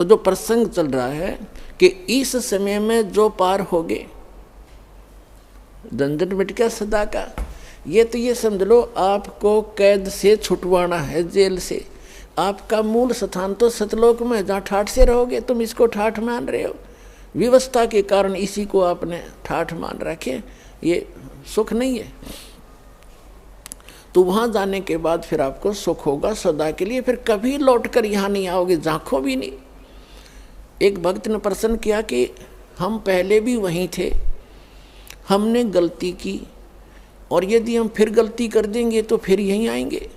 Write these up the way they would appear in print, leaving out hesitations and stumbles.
तो जो प्रसंग चल रहा है कि इस समय में जो पार होगे, झंझट मिट गया सदा का। ये तो ये समझ लो आपको कैद से छुटवाना है, जेल से। आपका मूल स्थान तो सतलोक में, जहाँ ठाठ से रहोगे। तुम इसको ठाठ मान रहे हो, व्यवस्था के कारण इसी को आपने ठाठ मान रखे। ये सुख नहीं है। तो वहाँ जाने के बाद फिर आपको सुख होगा सदा के लिए। फिर कभी लौटकर यहाँ नहीं आओगे, झांको भी नहीं। एक भक्त ने प्रश्न किया कि हम पहले भी वहीं थे, हमने गलती की, और यदि हम फिर गलती कर देंगे तो फिर यहीं आएंगे।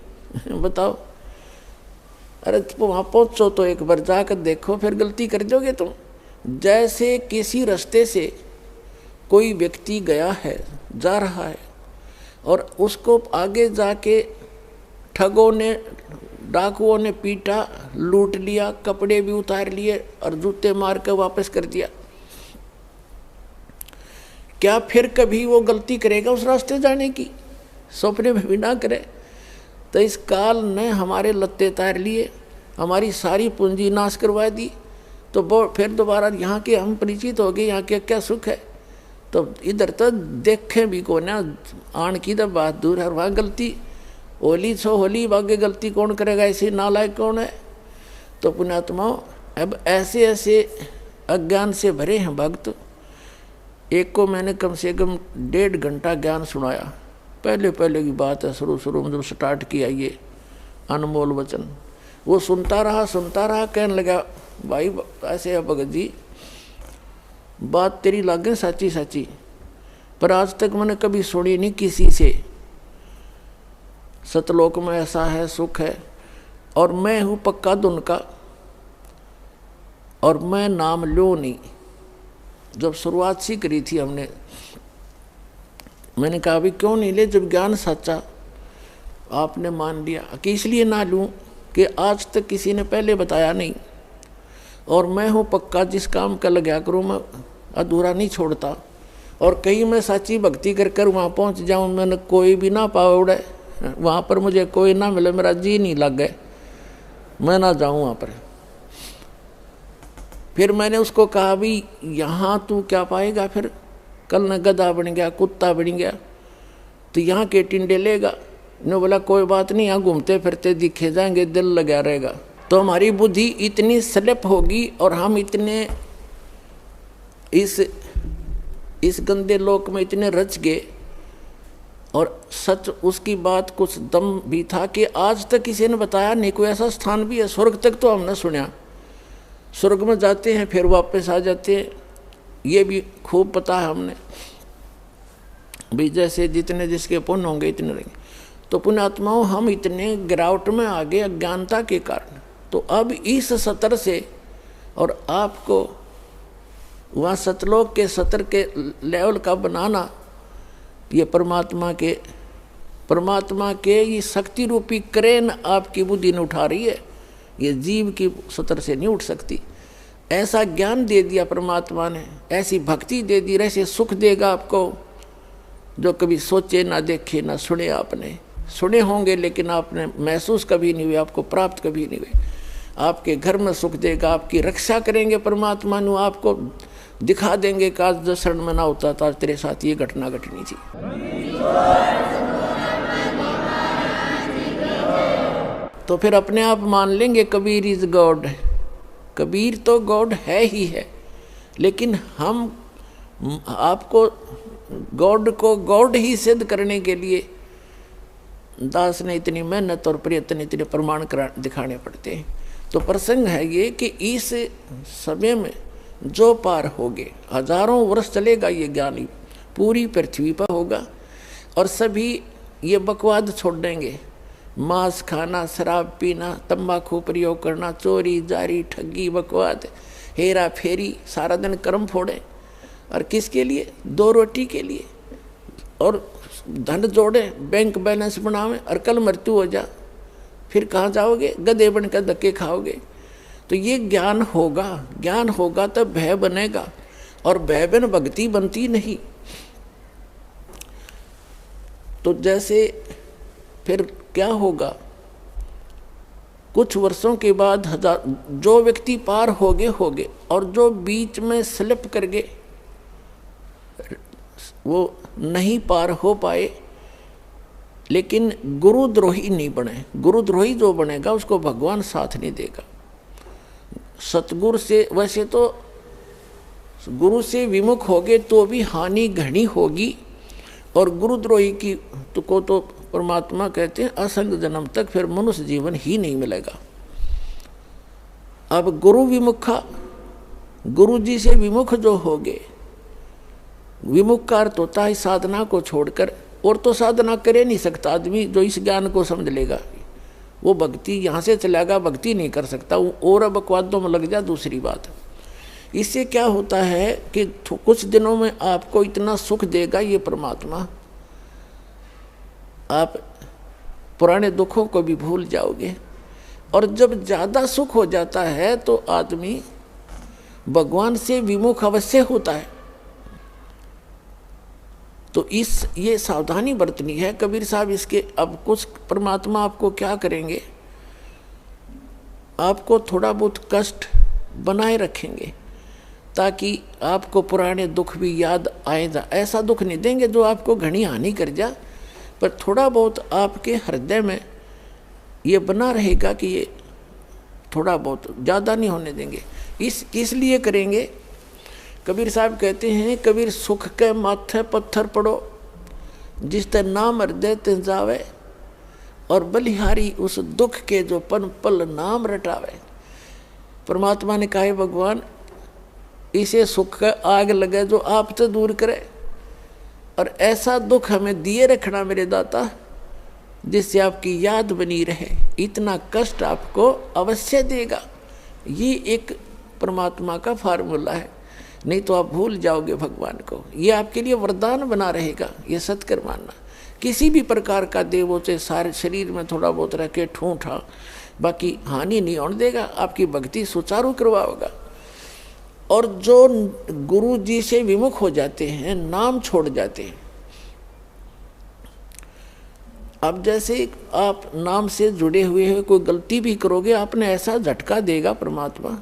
बताओ। अरे वहाँ पहुँचो तो एक बार जाकर देखो, फिर गलती कर दोगे तुम। जैसे किसी रास्ते से कोई व्यक्ति गया है, जा रहा है, और उसको आगे जाके ठगों ने, डाकुओं ने पीटा, लूट लिया, कपड़े भी उतार लिए और जूते मार कर वापस कर दिया। क्या फिर कभी वो गलती करेगा उस रास्ते जाने की? सपने में भी ना करे। तो इस काल ने हमारे लत्ते तार लिए, हमारी सारी पूंजी नाश करवा दी। तो वो फिर दोबारा यहाँ के हम परिचित हो गए, यहाँ के क्या सुख है। तो इधर तो देखें भी को ना, आन की तो बात दूर है। वहाँ गलती होली छो होली, बागे गलती कौन करेगा, ऐसे नालायक कौन है। तो पुण्यात्माओं, अब ऐसे ऐसे अज्ञान से भरे हैं भक्त। एक को मैंने कम से कम 1.5 घंटा ज्ञान सुनाया। पहले पहले की बात है, शुरू में जब स्टार्ट किया ये अनमोल वचन। वो सुनता रहा, कहने लगा, भाई ऐसे है भगत जी, बात तेरी लागे सच्ची सच्ची, पर आज तक मैंने कभी सुनी नहीं किसी से। सतलोक में ऐसा है, सुख है, और मैं हूँ पक्का धुन का, और मैं नाम लो नहीं। जब शुरुआत सी करी थी हमने, मैंने कहा अभी क्यों नहीं ले, जब ज्ञान सच्चा आपने मान लिया कि इसलिए ना लूँ कि आज तक किसी ने पहले बताया नहीं, और मैं हूँ पक्का, जिस काम का लगा करूँ मैं अधूरा नहीं छोड़ता। और कहीं मैं सच्ची भक्ति कर कर वहाँ पहुँच जाऊँ, मैंने कोई भी ना पावे उड़े, वहाँ पर मुझे कोई ना मिले, मेरा जी नहीं लग गए, मैं ना जाऊँ वहाँ पर। फिर मैंने उसको कहा भी यहाँ तू क्या पाएगा, फिर कल न गधा बन गया, कुत्ता बन गया, तो यहाँ के टिंडे लेगा। ने बोला कोई बात नहीं, यहाँ घूमते फिरते दिखे जाएंगे, दिल लगा रहेगा। तो हमारी बुद्धि इतनी स्लिप होगी और हम इतने इस गंदे लोक में इतने रच गए। और सच उसकी बात कुछ दम भी था कि आज तक किसी ने बताया नहीं। कोई ऐसा स्थान भी है, स्वर्ग तक तो हमने सुना, स्वर्ग में जाते हैं फिर वापस आ जाते हैं, ये भी खूब पता है हमने भी। जैसे जितने जिसके पुण्य होंगे इतने रहेंगे। तो पुण्यात्माओं, हम इतने गिरावट में आ गए अज्ञानता के कारण। तो अब इस सतर से, और आपको वहाँ सतलोक के सतर के लेवल का बनाना, ये परमात्मा के ये शक्ति रूपी क्रेन आपकी बुद्धि ने उठा रही है। ये जीव की सतर से नहीं उठ सकती। ऐसा ज्ञान दे दिया परमात्मा ने, ऐसी भक्ति दे दी, ऐसे सुख देगा आपको जो कभी सोचे ना देखे ना सुने। आपने सुने होंगे लेकिन आपने महसूस कभी नहीं हुए, आपको प्राप्त कभी नहीं हुए। आपके घर में सुख देगा, आपकी रक्षा करेंगे परमात्मा नु, आपको दिखा देंगे कि आज जो शरण में ना होता था तेरे साथ ये घटना घटनी थी। तो फिर अपने आप मान लेंगे कबीर इज गॉड। कबीर तो गॉड है ही है, लेकिन हम आपको गॉड को गॉड ही सिद्ध करने के लिए दास ने इतनी मेहनत और प्रयत्न, इतने प्रमाण दिखाने पड़ते हैं। तो प्रसंग है ये कि इस समय में जो पार होगे, हजारों वर्ष चलेगा ये ज्ञान, पूरी पृथ्वी पर होगा, और सभी ये बकवाद छोड़ देंगे। मांस खाना, शराब पीना, तंबाकू प्रयोग करना, चोरी जारी, ठगी, बकवाद, हेरा फेरी, सारा दिन कर्म फोड़े। और किसके लिए? 2 रोटी के लिए। और धन जोड़े, बैंक बैलेंस बनावे, और कल मृत्यु हो जा, फिर कहाँ जाओगे? गधे बनकर धक्के खाओगे। तो ये ज्ञान होगा तो भय बनेगा, और भय बिन भक्ति बनती नहीं। तो जैसे फिर क्या होगा कुछ वर्षों के बाद जो व्यक्ति पार होगे और जो बीच में स्लिप कर गए वो नहीं पार हो पाए, लेकिन गुरुद्रोही नहीं बने। गुरुद्रोही जो बनेगा उसको भगवान साथ नहीं देगा। सतगुरु से, वैसे तो गुरु से विमुख होगे तो भी हानि घनी होगी, और गुरुद्रोही की को तो परमात्मा कहते हैं असंग जन्म तक फिर मनुष्य जीवन ही नहीं मिलेगा। अब गुरु विमुखा, गुरु जी से विमुख जो होगे, विमुख का अर्थ होता है साधना को छोड़कर, और तो साधना करे नहीं सकता आदमी जो इस ज्ञान को समझ लेगा। वो भक्ति यहाँ से चलेगा, भक्ति नहीं कर सकता, और बकवादों में लग जा दूसरी बात। इससे क्या होता है कि कुछ दिनों में आपको इतना सुख देगा ये परमात्मा, आप पुराने दुखों को भी भूल जाओगे। और जब ज़्यादा सुख हो जाता है तो आदमी भगवान से विमुख अवश्य होता है। तो ये सावधानी बरतनी है कबीर साहब इसके। अब कुछ परमात्मा आपको क्या करेंगे, आपको थोड़ा बहुत कष्ट बनाए रखेंगे ताकि आपको पुराने दुख भी याद आए जा। ऐसा दुख नहीं देंगे जो आपको घनी हानि कर जा, पर थोड़ा बहुत आपके हृदय में ये बना रहेगा कि ये थोड़ा बहुत, ज़्यादा नहीं होने देंगे। इसलिए करेंगे। कबीर साहब कहते हैं, कबीर सुख के माथे पत्थर पड़ो, जिस ते नाम हृदय ते जावे, और बलिहारी उस दुख के जो पन पल नाम रटावे। परमात्मा ने कहा भगवान इसे सुख का आग लगे जो आप तो दूर करे, और ऐसा दुख हमें दिए रखना मेरे दाता जिससे आपकी याद बनी रहे। इतना कष्ट आपको अवश्य देगा। ये एक परमात्मा का फार्मूला है, नहीं तो आप भूल जाओगे भगवान को। ये आपके लिए वरदान बना रहेगा, ये सत्कर मानना। किसी भी प्रकार का देवों से सारे शरीर में थोड़ा बहुत रह के ठूठा, बाकी हानि नहीं होने देगा, आपकी भक्ति सुचारू करवाओगा। और जो गुरु जी से विमुख हो जाते हैं, नाम छोड़ जाते हैं, अब जैसे आप नाम से जुड़े हुए हैं, कोई गलती भी करोगे आपने ऐसा झटका देगा परमात्मा,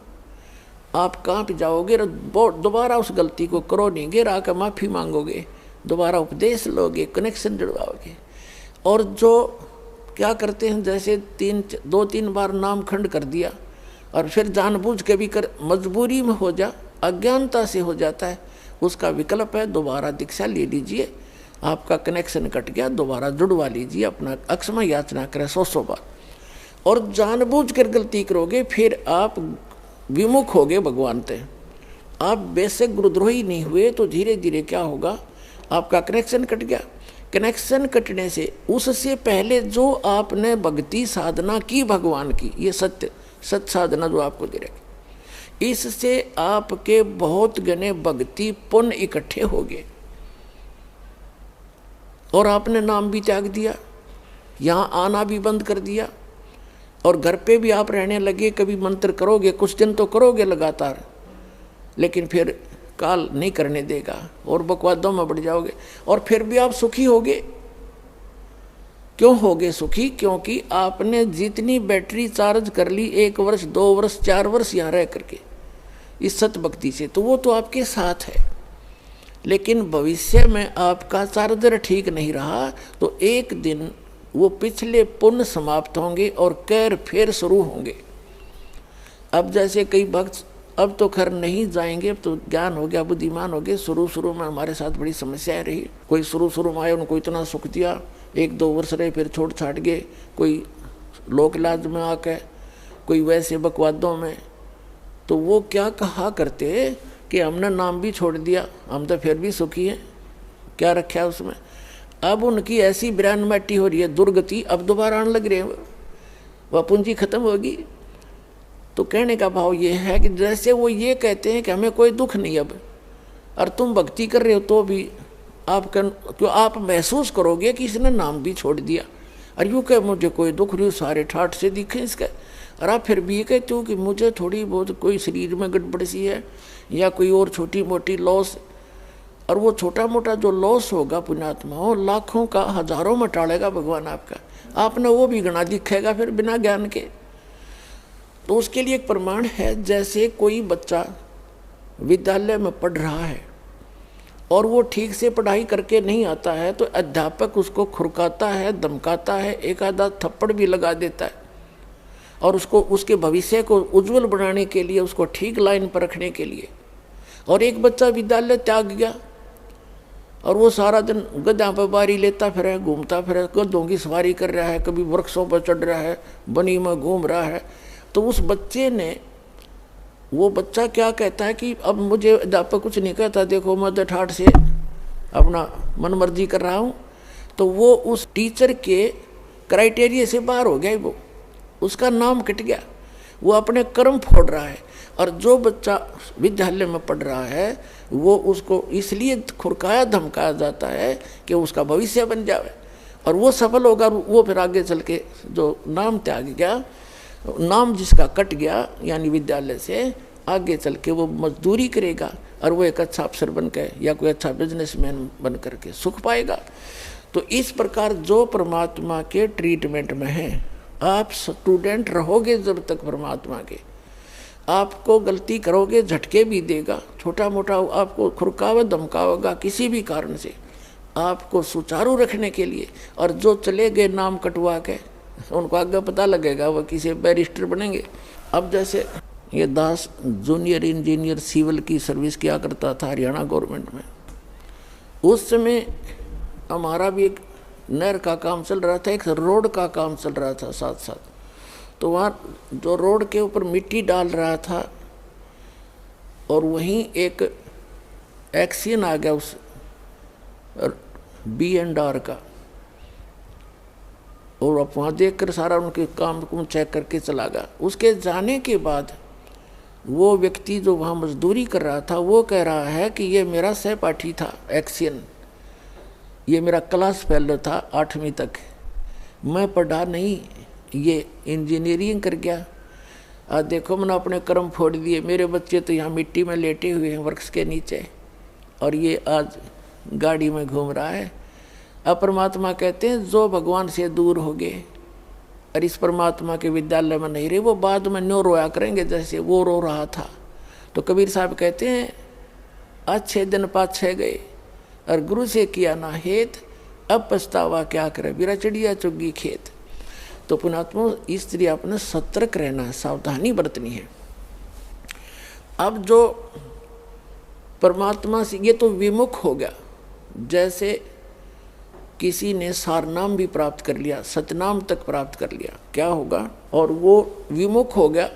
आप कांप जाओगे, दोबारा उस गलती को करो नहीं, गिर आकर माफ़ी मांगोगे, दोबारा उपदेश लोगे, कनेक्शन जुड़वाओगे। और जो क्या करते हैं, जैसे 2-3 बार नाम खंड कर दिया और फिर जानबूझ के भी कर, मजबूरी में हो जा, अज्ञानता से हो जाता है, उसका विकल्प है दोबारा दीक्षा ले लीजिए, आपका कनेक्शन कट गया, दोबारा जुड़वा लीजिए, अपना अक्षमा याचना करें 100 बार। और जानबूझ कर गलती करोगे फिर आप विमुख होगे भगवान से। आप बेशक गुरुद्रोही नहीं हुए तो धीरे धीरे क्या होगा, आपका कनेक्शन कट गया। कनेक्शन कटने से उससे पहले जो आपने भक्ति साधना की भगवान की, ये सत्य साधना जो आपको दे रही, इससे आपके बहुत गने भक्ति पुण्य इकट्ठे हो गए और आपने नाम भी त्याग दिया, यहाँ आना भी बंद कर दिया, और घर पे भी आप रहने लगे। कभी मंत्र करोगे, कुछ दिन तो करोगे लगातार, लेकिन फिर काल नहीं करने देगा और बकवादों में बढ़ जाओगे, और फिर भी आप सुखी होगे। क्यों होगे सुखी? क्योंकि आपने जितनी बैटरी चार्ज कर ली 1 वर्ष 2 वर्ष 4 वर्ष यहाँ रह करके इस सत भक्ति से, तो वो तो आपके साथ है। लेकिन भविष्य में आपका चार्जर ठीक नहीं रहा तो एक दिन वो पिछले पुण्य समाप्त होंगे और कैर फिर शुरू होंगे। अब जैसे कई भक्त अब तो खैर नहीं जाएंगे, अब तो ज्ञान हो गया, बुद्धिमान हो गए। शुरू में हमारे साथ बड़ी समस्याएं रही। कोई शुरू में आए, उनको इतना सुख दिया, 1-2 वर्ष रहे, फिर छोड़ छाट गए। कोई लोक इलाज में आके, कोई वैसे बकवादों में। तो वो क्या कहा करते कि हमने नाम भी छोड़ दिया, हम तो फिर भी सुखी हैं, क्या रखा है उसमें। अब उनकी ऐसी बिरान मट्टी हो रही है, दुर्गति, अब दोबारा आने लग रहे हैं, वह पूंजी खत्म होगी। तो कहने का भाव ये है कि जैसे वो ये कहते हैं कि हमें कोई दुख नहीं अब, और तुम भक्ति कर रहे हो तो भी क्यों आप महसूस करोगे कि इसने नाम भी छोड़ दिया, और यूँ कह मुझे कोई दुख नहीं, सारे ठाठ से दिखे इसका। और आप फिर भी ये कहते हो कि मुझे थोड़ी बहुत कोई शरीर में गड़बड़ सी है या कोई और छोटी मोटी लॉस, और वो छोटा मोटा जो लॉस होगा पुण्यात्मा हो, लाखों का हजारों में टालेगा भगवान आपका। आपने वो भी गणा दिखेगा फिर बिना ज्ञान के। तो उसके लिए एक प्रमाण है, जैसे कोई बच्चा विद्यालय में पढ़ रहा है और वो ठीक से पढ़ाई करके नहीं आता है, तो अध्यापक उसको खुरकाता है, धमकाता है, एक आधा थप्पड़ भी लगा देता है, और उसको उसके भविष्य को उज्जवल बनाने के लिए, उसको ठीक लाइन पर रखने के लिए। और एक बच्चा विद्यालय त्याग गया और वो सारा दिन गधा पर बारी लेता फिरे, घूमता फिरे, गधों की सवारी कर रहा है, कभी वृक्षों पर चढ़ रहा है, बनी में घूम रहा है, तो उस बच्चे ने, वो बच्चा क्या कहता है कि अब मुझे अध्यापक कुछ नहीं कहता, देखो मैं तो ठाठ से अपना मन मर्जी कर रहा हूँ। तो वो उस टीचर के क्राइटेरिया से बाहर हो गया, वो उसका नाम कट गया, वो अपने कर्म फोड़ रहा है। और जो बच्चा विद्यालय में पढ़ रहा है वो उसको इसलिए खुरकाया धमकाया जाता है कि उसका भविष्य बन जाए और वो सफल होगा। वो फिर आगे चल के जो नाम त्याग गया, नाम जिसका कट गया यानी विद्यालय से, आगे चल के वो मजदूरी करेगा और वो एक अच्छा अफसर बन के या कोई अच्छा बिजनेसमैन बन करके सुख पाएगा। तो इस प्रकार जो परमात्मा के ट्रीटमेंट में है, आप स्टूडेंट रहोगे जब तक परमात्मा के, आपको गलती करोगे झटके भी देगा, छोटा मोटा आपको खुरकावे धमकावेगा किसी भी कारण से, आपको सुचारू रखने के लिए। और जो चले गए नाम कटवा के, उनको आगे पता लगेगा वो किसी बैरिस्टर बनेंगे। अब जैसे ये दास जूनियर इंजीनियर सिविल की सर्विस किया करता था हरियाणा गवर्नमेंट में, उस समय हमारा भी एक नहर का काम चल रहा था, एक रोड का काम चल रहा था साथ साथ। तो वहाँ जो रोड के ऊपर मिट्टी डाल रहा था और वहीं एक एक्सीडेंट आ गया उस B&R का, और अब वहाँ देख कर सारा उनके काम को चेक करके चला गया। उसके जाने के बाद वो व्यक्ति जो वहाँ मजदूरी कर रहा था वो कह रहा है कि ये मेरा सहपाठी था एक्सीडेंट, ये मेरा क्लास फेलो था 8वीं तक, मैं पढ़ा नहीं, ये इंजीनियरिंग कर गया। आज देखो मैंने अपने कर्म फोड़ दिए, मेरे बच्चे तो यहाँ मिट्टी में लेटे हुए हैं वृक्ष के नीचे और ये आज गाड़ी में घूम रहा है। अब परमात्मा कहते हैं जो भगवान से दूर हो गए और इस परमात्मा के विद्यालय में नहीं रहे, वो बाद में न्यो रोया करेंगे जैसे वो रो रहा था। तो कबीर साहब कहते हैं अच्छे दिन पाछे गए और गुरु से किया ना हेत, अब पछतावा क्या करे, बिरा चिड़िया चुगी खेत। तो पुणात्मा इस तरह अपने सतर्क रहना है, सावधानी बरतनी है। अब जो परमात्मा से ये तो विमुख हो गया, जैसे किसी ने सारनाम भी प्राप्त कर लिया, सतनाम तक प्राप्त कर लिया, क्या होगा, और वो विमुख हो गया।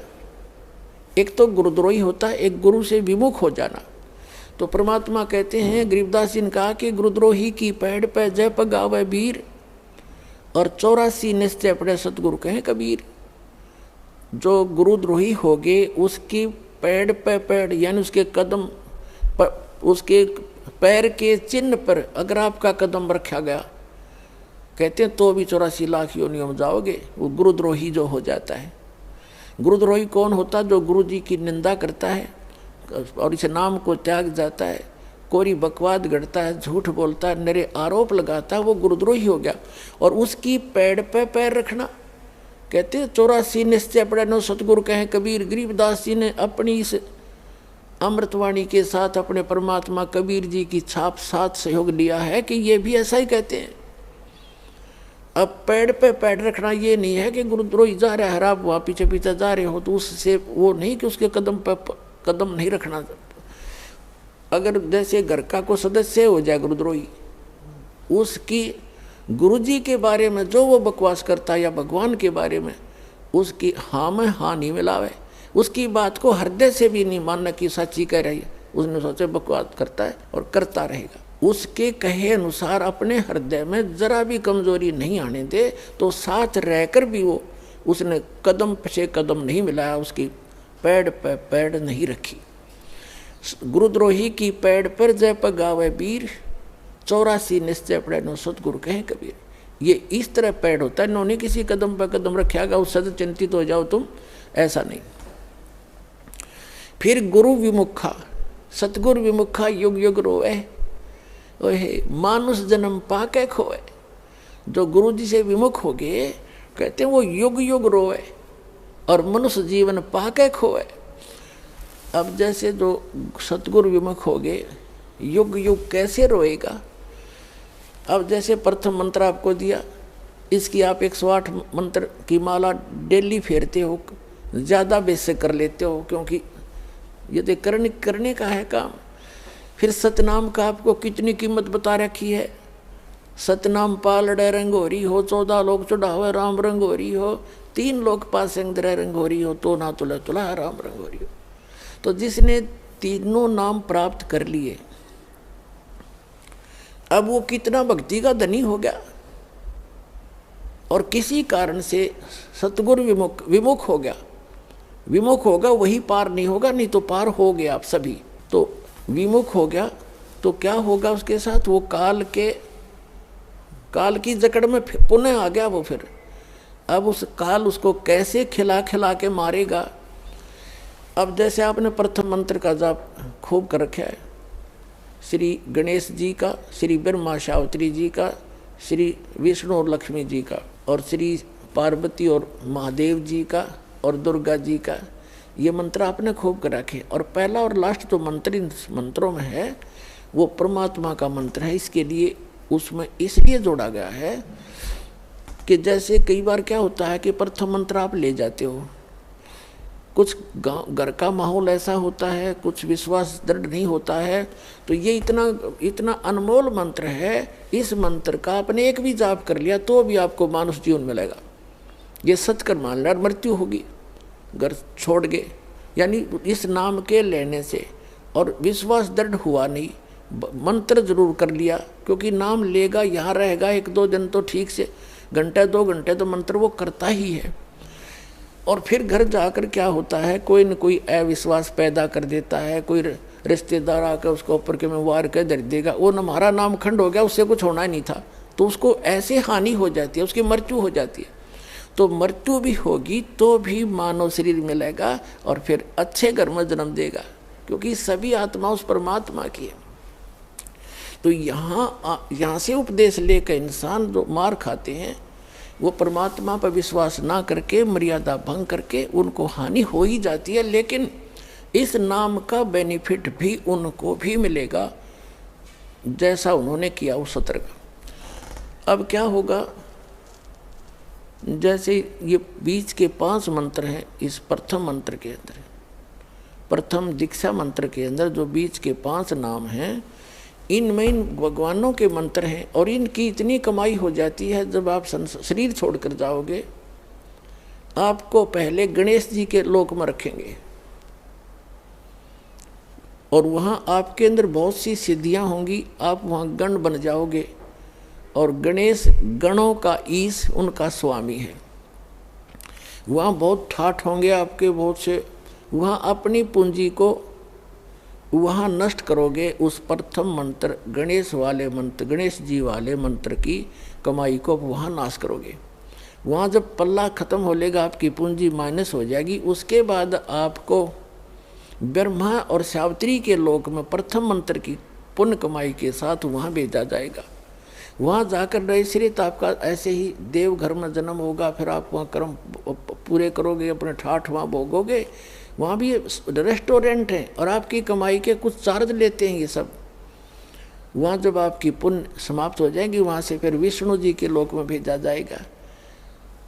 एक तो गुरुद्रोही होता है, एक गुरु से विमुख हो जाना। तो परमात्मा कहते हैं, गरीबदास जी ने कहा कि गुरुद्रोही की पैड़ पे जय पगावे वीर और 84 निश्चय पड़े सतगुरु कहें कबीर। जो गुरुद्रोही हो गए उसकी पैड़ पे पैड़ यानी उसके कदम पर, उसके पैर के चिन्ह पर अगर आपका कदम रखा गया, कहते हैं तो भी 84 लाख योनियों में जाओगे। वो गुरुद्रोही जो हो जाता है। गुरुद्रोही कौन होता? जो गुरु जी की निंदा करता है और इस नाम को त्याग जाता है, कोरी बकवाद गढ़ता है, झूठ बोलता है, नरे आरोप लगाता है, वो गुरुद्रोही हो गया। और उसकी पैड़ पे पैर रखना, कहते हैं 84 निश्चय पड़े नो सतगुरु कहें कबीर। गरीबदास जी ने अपनी इस अमृतवाणी के साथ अपने परमात्मा कबीर जी की छाप साथ सहयोग लिया है कि ये भी ऐसा ही कहते हैं। अब पैड़ पे पैड़ रखना ये नहीं है कि गुरुद्रोही जा रहा है, आप वहाँ पीछे पीछे जा रहे हो तो उससे वो नहीं कि उसके कदम पे कदम नहीं रखना। अगर जैसे घर का कोई सदस्य हो जाए गुरुद्रोही, उसकी गुरुजी के बारे में जो वो बकवास करता है या भगवान के बारे में, उसकी हाँ में हाँ नहीं मिलावे, उसकी बात को हृदय से भी नहीं मानना कि सच्ची कह रही है, उसने सोचे बकवास करता है और करता रहेगा। उसके कहे अनुसार अपने हृदय में जरा भी कमजोरी नहीं आने दे, तो साथ रहकर भी वो उसने कदम से कदम नहीं मिलाया, उसकी पैड़ पे पैड़ नहीं रखी। गुरुद्रोही की पैड़ पर जय पगावे वीर, 84 निश्चय पड़े नो सतगुरु कहें कबीर। ये इस तरह पैड़ होता है, इन्होंने किसी कदम पर कदम रखेगा उससे तो चिंतित हो जाओ तुम, ऐसा नहीं। फिर गुरु विमुखा, सतगुरु विमुखा युग युग रोए, ओहे मानुष जन्म पाके खोए। जो गुरु जी से विमुख हो गए, कहते हैं वो युग युग रोए। और मनुष्य जीवन पाके खोए। अब जैसे जो सतगुरु विमुख हो गए, युग युग कैसे रोएगा। अब जैसे प्रथम मंत्र आपको दिया, इसकी आप 108 मंत्र की माला डेली फेरते हो, ज़्यादा बेस से कर लेते हो, क्योंकि ये तो करने का है काम। फिर सतनाम का आपको कितनी कीमत बता रखी है। सतनाम पालड़े रंगोरी हो, 14 लोग चढ़ावे राम रंगोरी हो, 3 लोग पास रंगोरी हो, तो ना तुला तुला राम रंगोरी हो। तो जिसने तीनों नाम प्राप्त कर लिए, अब वो कितना भक्ति का धनी हो गया। और किसी कारण से सतगुरु विमुख हो गया, विमुख होगा वही पार नहीं होगा, नहीं तो पार हो गया आप सभी। तो विमुख हो गया तो क्या होगा उसके साथ, वो काल की जकड़ में पुनः आ गया वो। फिर अब उस काल उसको कैसे खिला खिला के मारेगा। अब जैसे आपने प्रथम मंत्र का जाप खूब कर रखा है, श्री गणेश जी का, श्री ब्रह्मा सावित्री जी का, श्री विष्णु और लक्ष्मी जी का, और श्री पार्वती और महादेव जी का, और दुर्गा जी का, ये मंत्र आपने खूब कर रखे। और पहला और लास्ट जो मंत्र इन मंत्रों में है वो परमात्मा का मंत्र है। इसके लिए उसमें इसलिए जोड़ा गया है कि जैसे कई बार क्या होता है कि प्रथम मंत्र आप ले जाते हो, कुछ घर का माहौल ऐसा होता है, कुछ विश्वास दृढ़ नहीं होता है, तो ये इतना अनमोल मंत्र है, इस मंत्र का आपने एक भी जाप कर लिया तो भी आपको मानुष जीवन मिलेगा। ये सत्कर मान लिया, मृत्यु होगी घर छोड़ गए, यानी इस नाम के लेने से, और विश्वास दृढ़ हुआ नहीं, मंत्र जरूर कर लिया, क्योंकि नाम लेगा यहाँ रहेगा 1-2 दिन तो ठीक से, घंटे 2 घंटे तो मंत्र वो करता ही है। और फिर घर जाकर क्या होता है, कोई न कोई अविश्वास पैदा कर देता है, कोई रिश्तेदार आकर उसको ऊपर के में वार कर धर देगा, वो हमारा नाम खंड हो गया, उससे कुछ होना ही नहीं था, तो उसको ऐसे हानि हो जाती है, उसकी मृत्यु हो जाती है। तो मृत्यु भी होगी तो भी मानव शरीर मिलेगा और फिर अच्छे घर में जन्म देगा, क्योंकि सभी आत्मा उस परमात्मा की है। तो यहाँ से उपदेश लेकर इंसान जो मार खाते हैं वो परमात्मा पर विश्वास ना करके, मर्यादा भंग करके, उनको हानि हो ही जाती है। लेकिन इस नाम का बेनिफिट भी उनको भी मिलेगा जैसा उन्होंने किया उस सत्र का। अब क्या होगा, जैसे ये बीच के 5 मंत्र हैं, इस प्रथम मंत्र के अंदर, प्रथम दीक्षा मंत्र के अंदर जो बीच के 5 नाम हैं, इनमें इन भगवानों के मंत्र हैं, और इनकी इतनी कमाई हो जाती है। जब आप शरीर छोड़कर जाओगे, आपको पहले गणेश जी के लोक में रखेंगे, और वहाँ आपके अंदर बहुत सी सिद्धियाँ होंगी, आप वहाँ गण बन जाओगे, और गणेश गणों का ईश उनका स्वामी है। वहाँ बहुत ठाठ होंगे आपके बहुत से, वहाँ अपनी पूंजी को वहाँ नष्ट करोगे। उस प्रथम मंत्र गणेश वाले मंत्र, गणेश जी वाले मंत्र की कमाई को वहाँ नाश करोगे। वहाँ जब पल्ला खत्म हो लेगा, आपकी पूंजी माइनस हो जाएगी, उसके बाद आपको ब्रह्मा और सावित्री के लोक में प्रथम मंत्र की पुण्य कमाई के साथ वहाँ भेजा जाएगा। वहाँ जाकर नैश्रित आपका ऐसे ही देव घर में जन्म होगा, फिर आप वहाँ कर्म पूरे करोगे, अपने ठाठ वहाँ भोगोगे। वहाँ भी रेस्टोरेंट है और आपकी कमाई के कुछ चार्ज लेते हैं ये सब। वहाँ जब आपकी पुण्य समाप्त हो जाएगी, वहाँ से फिर विष्णु जी के लोक में भेजा जाएगा,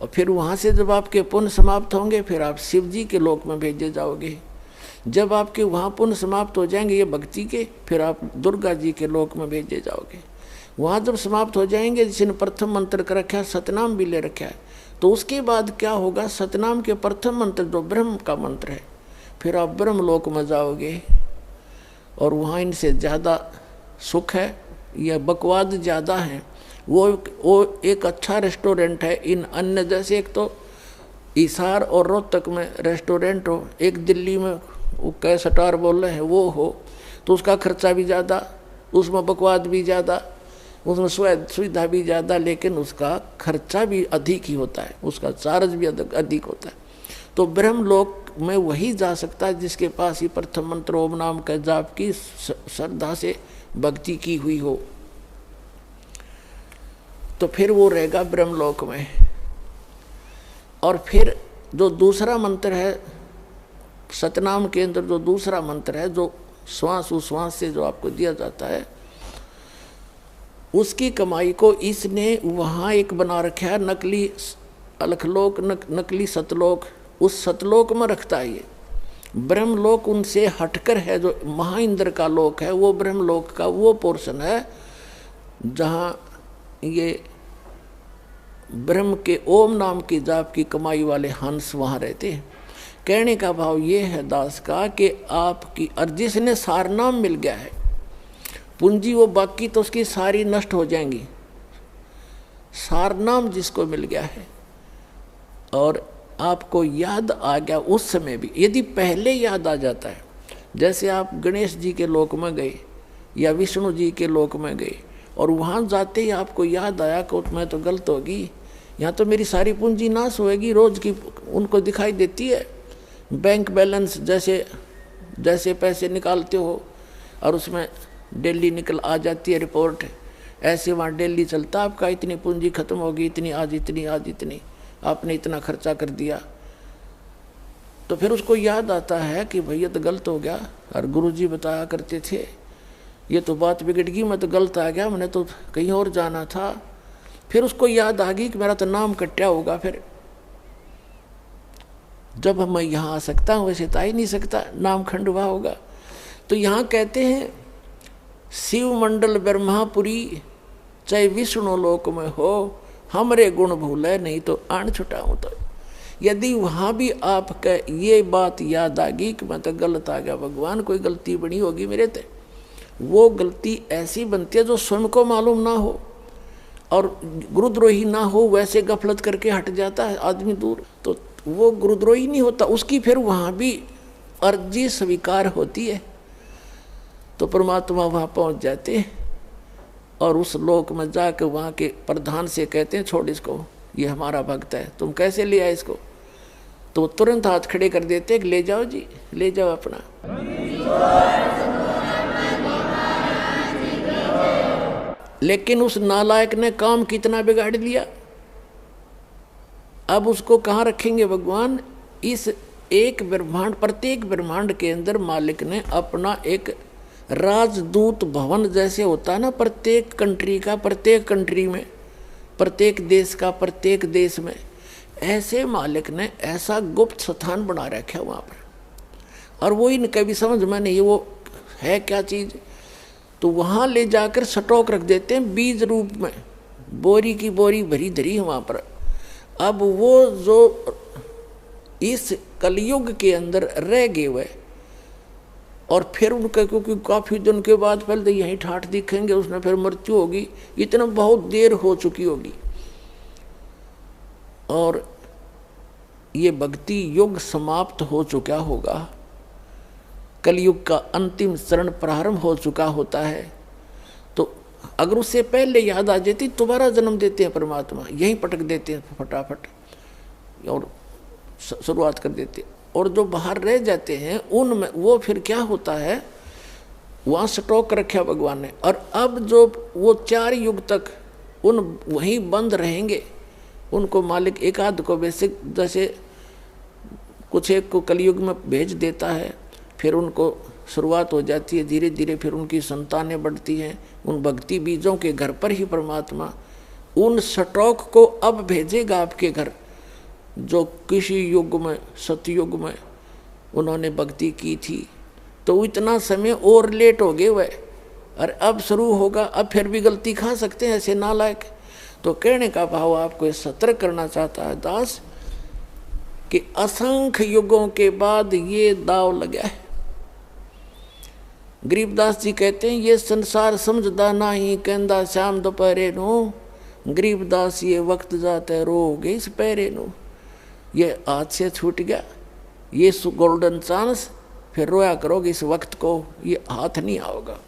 और फिर वहाँ से जब आपके पुण्य समाप्त होंगे, फिर आप शिव जी के लोक में भेजे जाओगे। जब आपके वहाँ पुण्य समाप्त हो जाएंगे ये भक्ति के, फिर आप दुर्गा जी के लोक में भेजे जाओगे। वहाँ जब समाप्त हो जाएंगे, जिसने प्रथम मंत्र का रखा है, सतनाम भी ले रखा है, तो उसके बाद क्या होगा, सतनाम के प्रथम मंत्र जो ब्रह्म का मंत्र है, फिर आप ब्रह्म लोक में जाओगे, और वहाँ इनसे ज़्यादा सुख है या बकवाद ज़्यादा है। वो एक अच्छा रेस्टोरेंट है। इन अन्य जैसे एक तो हिसार और रोहतक में रेस्टोरेंट हो, एक दिल्ली में वो कै स्टार बोल रहे हैं वो हो, तो उसका खर्चा भी ज़्यादा, उसमें बकवाद भी ज़्यादा, उसमें सुविधा भी ज़्यादा, लेकिन उसका खर्चा भी अधिक ही होता है, उसका चार्ज भी अधिक होता है। तो ब्रह्मलोक में वही जा सकता है जिसके पास ही प्रथम मंत्र ओम नाम का जाप की श्रद्धा से भक्ति की हुई हो, तो फिर वो रहेगा ब्रह्मलोक में। और फिर जो दूसरा मंत्र है सतनाम के अंदर, जो दूसरा मंत्र है जो श्वास उश्वास से जो आपको दिया जाता है, उसकी कमाई को इसने वहाँ एक बना रखा है नकली अलखलोक, नकली सतलोक। उस सतलोक में रखता है ये। ब्रह्मलोक उनसे हटकर है, जो महाइंद्र का लोक है, वो ब्रह्मलोक का वो पोर्शन है जहाँ ये ब्रह्म के ओम नाम की जाप की कमाई वाले हंस वहाँ रहते हैं। कहने का भाव ये है दास का कि आपकी और जिसने सारनाम मिल गया है पूंजी, वो बाकी तो उसकी सारी नष्ट हो जाएंगी। सारनाम जिसको मिल गया है और आपको याद आ गया उस समय भी, यदि पहले याद आ जाता है, जैसे आप गणेश जी के लोक में गए या विष्णु जी के लोक में गए और वहाँ जाते ही आपको याद आया कि मैं तो गलत होगी, यहाँ तो मेरी सारी पूंजी नाश होएगी, रोज की उनको दिखाई देती है। बैंक बैलेंस जैसे जैसे पैसे निकालते हो और उसमें डेली निकल आ जाती है रिपोर्ट, ऐसे वहाँ डेली चलता आपका इतनी पूंजी खत्म होगी, इतनी आज इतनी, आज इतनी, आपने इतना खर्चा कर दिया। तो फिर उसको याद आता है कि भैया तो गलत हो गया, और गुरुजी बताया करते थे ये तो बात बिगड़ गई, मैं तो गलत आ गया, मैंने तो कहीं और जाना था। फिर उसको याद आ गई कि मेरा तो नाम कट्या होगा, फिर जब मैं यहाँ आ सकता हूँ वैसे तो आ ही नहीं सकता, नाम खंडवा होगा। तो यहाँ कहते हैं शिव मंडल ब्रह्मापुरी चाहे विष्णु लोक में हो, हमरे गुण भूले नहीं तो आन छुटाऊँ। तो यदि वहाँ भी आपका ये बात याद आ गई कि मैं तो गलत आ गया, भगवान कोई गलती बनी होगी मेरे ते, वो गलती ऐसी बनती है जो स्वयं को मालूम ना हो और गुरुद्रोही ना हो, वैसे गफलत करके हट जाता है आदमी दूर, तो वो गुरुद्रोही नहीं होता, उसकी फिर वहाँ भी अर्जी स्वीकार होती है। तो परमात्मा वहाँ पहुँच जाते हैं और उस लोक में जाकर वहाँ के प्रधान से कहते हैं छोड़ इसको, ये हमारा भक्त है, तुम कैसे ले आए इसको? तो तुरंत हाथ खड़े कर देते ले जाओ जी, ले जाओ अपना। लेकिन उस नालायक ने काम कितना बिगाड़ दिया, अब उसको कहाँ रखेंगे भगवान? इस एक ब्रह्मांड, प्रत्येक ब्रह्मांड के अंदर मालिक ने अपना एक राजदूत भवन जैसे होता है ना, प्रत्येक कंट्री का, प्रत्येक कंट्री में, प्रत्येक देश का, प्रत्येक देश में, ऐसे मालिक ने ऐसा गुप्त स्थान बना रखा है वहाँ पर। और वो इनका भी समझ में नहीं वो है क्या चीज़, तो वहाँ ले जाकर स्टॉक रख देते हैं बीज रूप में, बोरी की बोरी भरी धरी है वहाँ पर। अब वो जो इस कलयुग के अंदर रह गए हुए और फिर उनका, क्योंकि काफ़ी दिन के बाद पहले तो यहीं ठाठ दिखेंगे, उसमें फिर मृत्यु होगी, इतना बहुत देर हो चुकी होगी और ये भक्ति युग समाप्त हो चुका होगा, कलयुग का अंतिम चरण प्रारंभ हो चुका होता है। तो अगर उससे पहले याद आ जाती, दोबारा जन्म देते हैं परमात्मा, यहीं पटक देते हैं फटाफट और शुरुआत कर देते। और जो बाहर रह जाते हैं उनमें वो फिर क्या होता है, वहाँ स्टॉक रखा भगवान ने, और अब जो वो 4 युग तक उन वहीं बंद रहेंगे, उनको मालिक एक आध को बेसिक जैसे कुछ एक को कलयुग में भेज देता है, फिर उनको शुरुआत हो जाती है धीरे धीरे, फिर उनकी संतानें बढ़ती हैं, उन भक्ति बीजों के घर पर ही परमात्मा उन स्टॉक को अब भेजेगा आपके घर, जो किसी युग में, सतयुग में उन्होंने भक्ति की थी। तो इतना समय और लेट हो गए वह, और अब शुरू होगा, अब फिर भी गलती खा सकते हैं ऐसे नालायक। तो कहने का भाव आपको सतर्क करना चाहता है दास कि असंख्य युगों के बाद ये दाव लगा है। गरीबदास जी कहते हैं ये संसार समझदा नहीं, कहंदा शाम दोपहरे नो, गरीबदास ये वक्त जाते रोगे इस पैरे नो। ये हाथ से छूट गया ये गोल्डन चांस, फिर रोया करोगे इस वक्त को, ये हाथ नहीं आओगा।